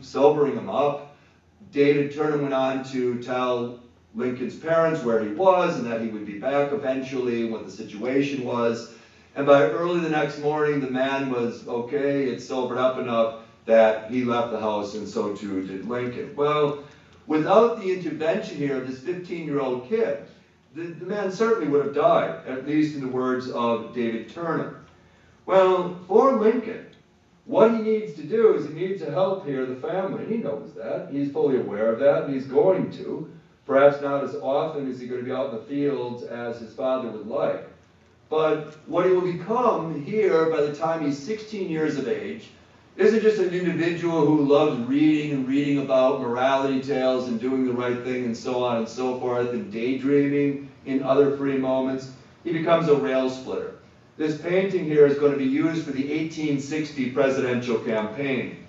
sobering him up. David Turner went on to tell Lincoln's parents where he was and that he would be back eventually, what the situation was. And by early the next morning, the man was okay, it sobered up enough that he left the house, and so too did Lincoln. Well, without the intervention here of this 15-year-old kid, the man certainly would have died, at least in the words of David Turner. Well, for Lincoln, what he needs to do is he needs to help here the family. He knows that. He's fully aware of that, and he's going to. Perhaps not as often as he's going to be out in the fields as his father would like. But what he will become here by the time he's 16 years of age isn't just an individual who loves reading and reading about morality tales and doing the right thing and so on and so forth and daydreaming in other free moments. He becomes a rail splitter. This painting here is going to be used for the 1860 presidential campaign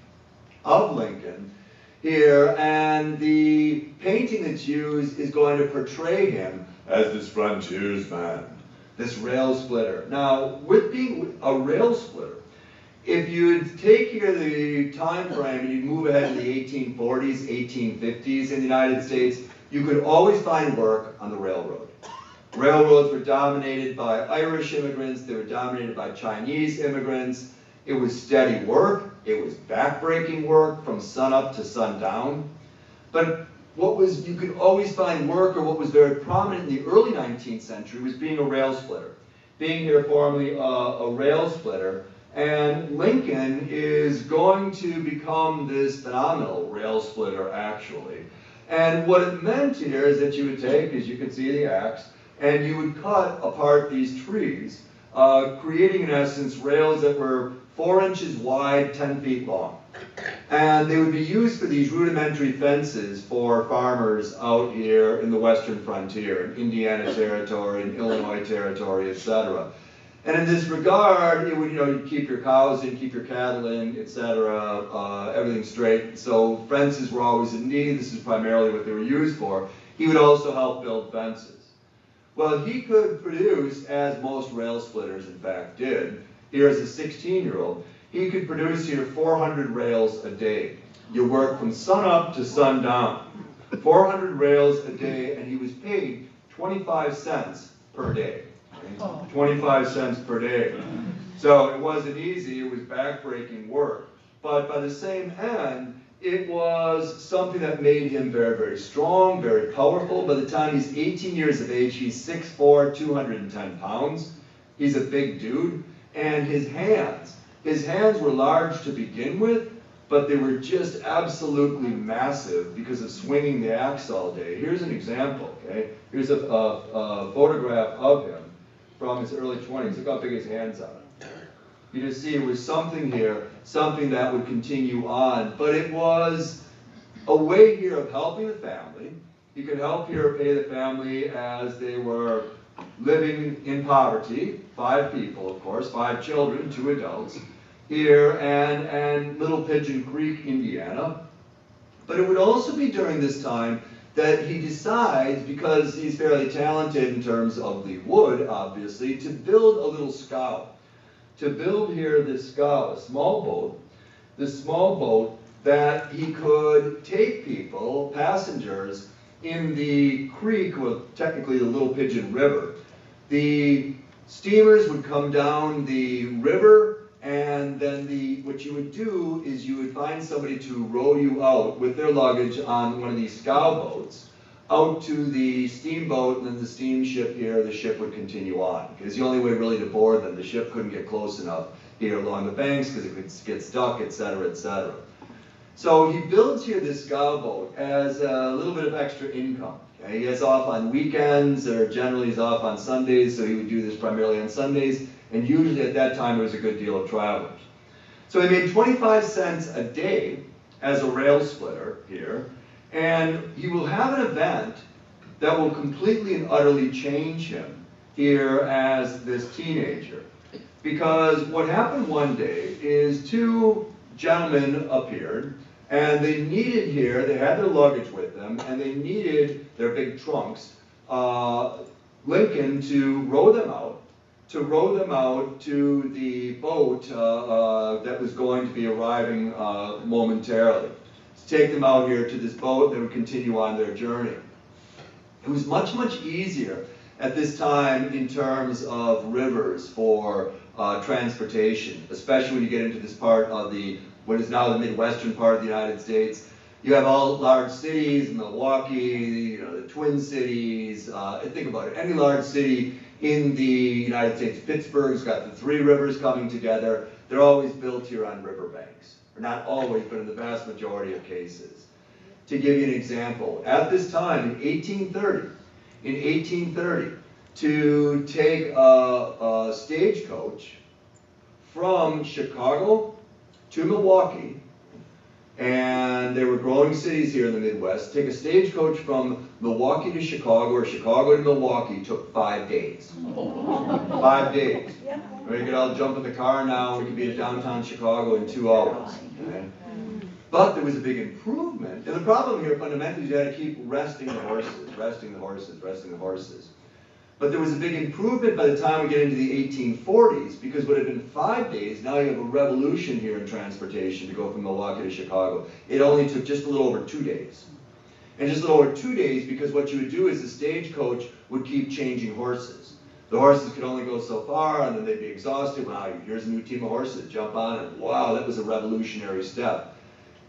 of Lincoln here, and the painting that's used is going to portray him as this frontiersman, this rail splitter. Now, with being a rail splitter, if you take here the time frame and you move ahead to the 1840s, 1850s in the United States, you could always find work on the railroad. Railroads were dominated by Irish immigrants, they were dominated by Chinese immigrants. It was steady work, it was backbreaking work from sunup to sundown. But you could always find work, or what was very prominent in the early 19th century was being a rail splitter. Being here formerly a rail splitter. And Lincoln is going to become this phenomenal rail splitter, actually. And what it meant here is that you would take, as you can see, the axe, and you would cut apart these trees, creating, in essence, rails that were 4 inches wide, 10 feet long. And they would be used for these rudimentary fences for farmers out here in the western frontier, in Indiana Territory, in Illinois Territory, etc. And in this regard, it would, you'd keep your cows in, keep your cattle in, etc., everything straight. So fences were always in need. This is primarily what they were used for. He would also help build fences. Well, he could produce, as most rail splitters in fact did, here as a 16-year-old, he could produce here 400 rails a day. You work from sunup to sundown. 400 rails a day, and he was paid 25 cents per day. 25 cents per day. So it wasn't easy, it was backbreaking work. But by the same end, it was something that made him very, very strong, very powerful. By the time he's 18 years of age, he's 6'4", 210 pounds. He's a big dude. And his hands were large to begin with, but they were just absolutely massive because of swinging the axe all day. Here's an example, okay? Here's a photograph of him from his early 20s. Look how big his hands are. You just see it was something here, something that would continue on. But it was a way here of helping the family. He could help here pay the family as they were living in poverty. 5 people, of course, 5 children, 2 adults, here and Little Pigeon Creek, Indiana. But it would also be during this time that he decides, because he's fairly talented in terms of the wood, obviously, to build a little scow. To build here this scow, a small boat, this small boat that he could take people, passengers, in the creek, well, technically the Little Pigeon River. The steamers would come down the river, and then what you would do is you would find somebody to row you out with their luggage on one of these scow boats out to the steamboat, and then the steamship here, the ship would continue on. Because the only way really to board them, the ship couldn't get close enough here along the banks because it could get stuck, etc., etc. So he builds here this scow boat as a little bit of extra income. Okay? He is off on weekends, or generally he's off on Sundays, so he would do this primarily on Sundays, and usually at that time there was a good deal of travelers. So he made 25 cents a day as a rail splitter here, and he will have an event that will completely and utterly change him here as this teenager. Because what happened one day is 2 gentlemen appeared, and they needed here, they had their luggage with them, and they needed their big trunks, Lincoln to row them out to the boat that was going to be arriving momentarily. to take them out here to this boat that would continue on their journey. It was much, much easier at this time in terms of rivers for transportation, especially when you get into this part of what is now the Midwestern part of the United States. You have all large cities, Milwaukee, the Twin Cities, think about it, any large city in the United States. Pittsburgh's got the three rivers coming together. They're always built here on riverbanks. Or not always, but in the vast majority of cases. To give you an example, at this time, in 1830, to take a stagecoach from Chicago to Milwaukee, and there were growing cities here in the Midwest, take a stagecoach from Milwaukee to Chicago or Chicago to Milwaukee took 5 days. 5 days. We could all jump in the car now, we could be at downtown Chicago in 2 hours. Okay? But there was a big improvement. And the problem here fundamentally is you had to keep resting the horses, resting the horses, resting the horses. But there was a big improvement by the time we get into the 1840s, because what had been 5 days, now you have a revolution here in transportation to go from Milwaukee to Chicago. It only took just a little over 2 days. And just a little over 2 days, because what you would do is the stagecoach would keep changing horses. The horses could only go so far, and then they'd be exhausted. Wow, here's a new team of horses, jump on it. Wow, that was a revolutionary step.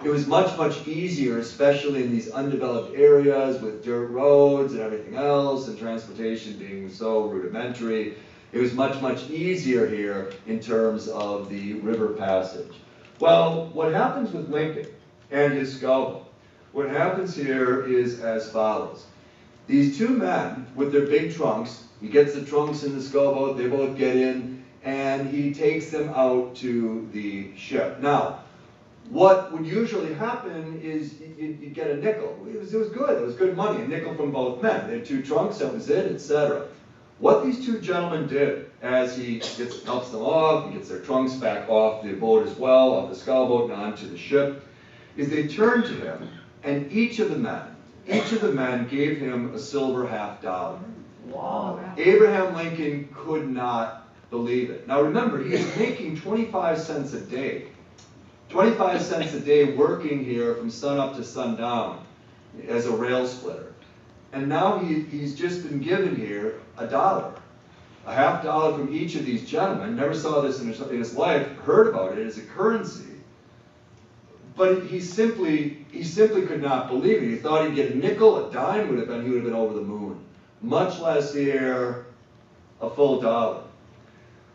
It was much, much easier, especially in these undeveloped areas with dirt roads and everything else, and transportation being so rudimentary. It was much, much easier here in terms of the river passage. Well, what happens with Lincoln and his skullboat? What happens here is as follows. These two men with their big trunks, he gets the trunks in the skullboat, they both get in, and he takes them out to the ship. Now, what would usually happen is you'd get a nickel. It was good. It was good money. A nickel from both men. They had 2 trunks. That was it, etc. What these 2 gentlemen did, as he helps them off, he gets their trunks back off the boat as well, off the skullboat and onto the ship, is they turned to him, and each of the men gave him a silver $50. Wow. Abraham Lincoln could not believe it. Now remember, he was making 25 cents a day. 25 cents a day working here from sun up to sundown as a rail splitter. And now he's just been given here $1. A $50 from each of these gentlemen. Never saw this in his life, heard about it as a currency. But he simply could not believe it. He thought he'd get a nickel, a dime, he would have been over the moon. Much less here, a full $1.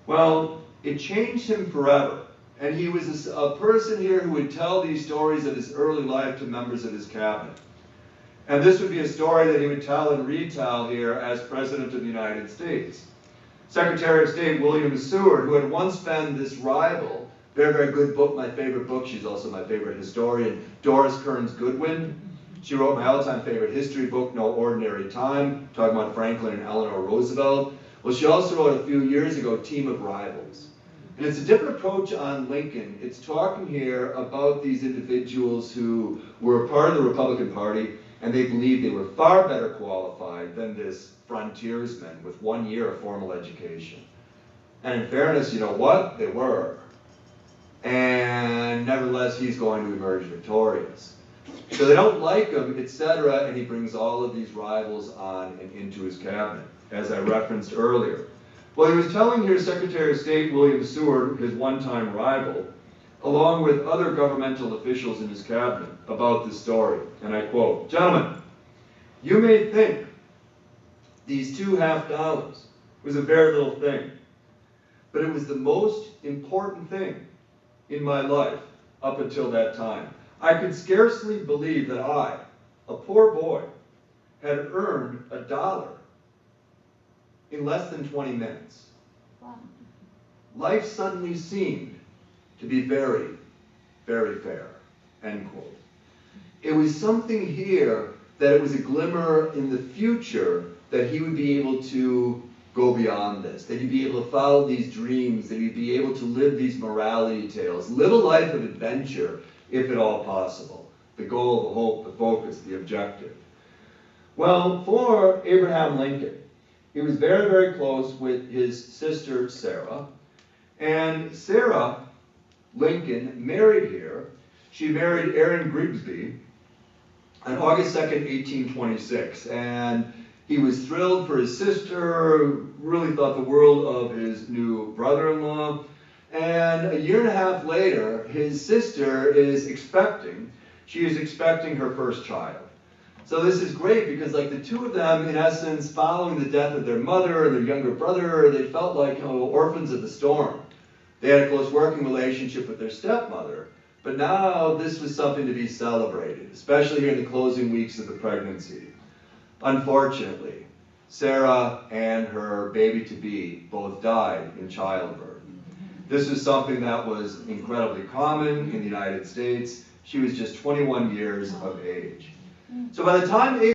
Well, it changed him forever. And he was a person here who would tell these stories of his early life to members of his cabinet. And this would be a story that he would tell and retell here as President of the United States. Secretary of State William Seward, who had once been this rival, very, very good book, my favorite book, she's also my favorite historian, Doris Kearns Goodwin. She wrote my all-time favorite history book, No Ordinary Time, talking about Franklin and Eleanor Roosevelt. Well, she also wrote a few years ago, Team of Rivals. And it's a different approach on Lincoln. It's talking here about these individuals who were a part of the Republican Party, and they believed they were far better qualified than this frontiersman with 1 year of formal education. And in fairness, you know what? They were. And nevertheless, he's going to emerge victorious. So they don't like him, etc., and he brings all of these rivals on and into his cabinet, as I referenced earlier. Well, he was telling here Secretary of State William Seward, his one-time rival, along with other governmental officials in his cabinet, about this story. And I quote, "Gentlemen, you may think these 2 $50 was a very little thing, but it was the most important thing in my life up until that time. I could scarcely believe that I, a poor boy, had earned $1 in less than 20 minutes. Wow. Life suddenly seemed to be very, very fair," end quote. It was something here that it was a glimmer in the future that he would be able to go beyond this, that he'd be able to follow these dreams, that he'd be able to live these morality tales, live a life of adventure, if at all possible. The goal, the hope, the focus, the objective. Well, for Abraham Lincoln, he was very, very close with his sister, Sarah. And Sarah Lincoln married here. she married Aaron Grigsby on August 2nd, 1826. And he was thrilled for his sister, really thought the world of his new brother-in-law. And a year and a half later, his sister is expecting. She is expecting her first child. So this is great because like the two of them, in essence, following the death of their mother and their younger brother, they felt like orphans of the storm. They had a close working relationship with their stepmother. But now this was something to be celebrated, especially here in the closing weeks of the pregnancy. Unfortunately, Sarah and her baby-to-be both died in childbirth. This was something that was incredibly common in the United States. She was just 21 years of age. So by the time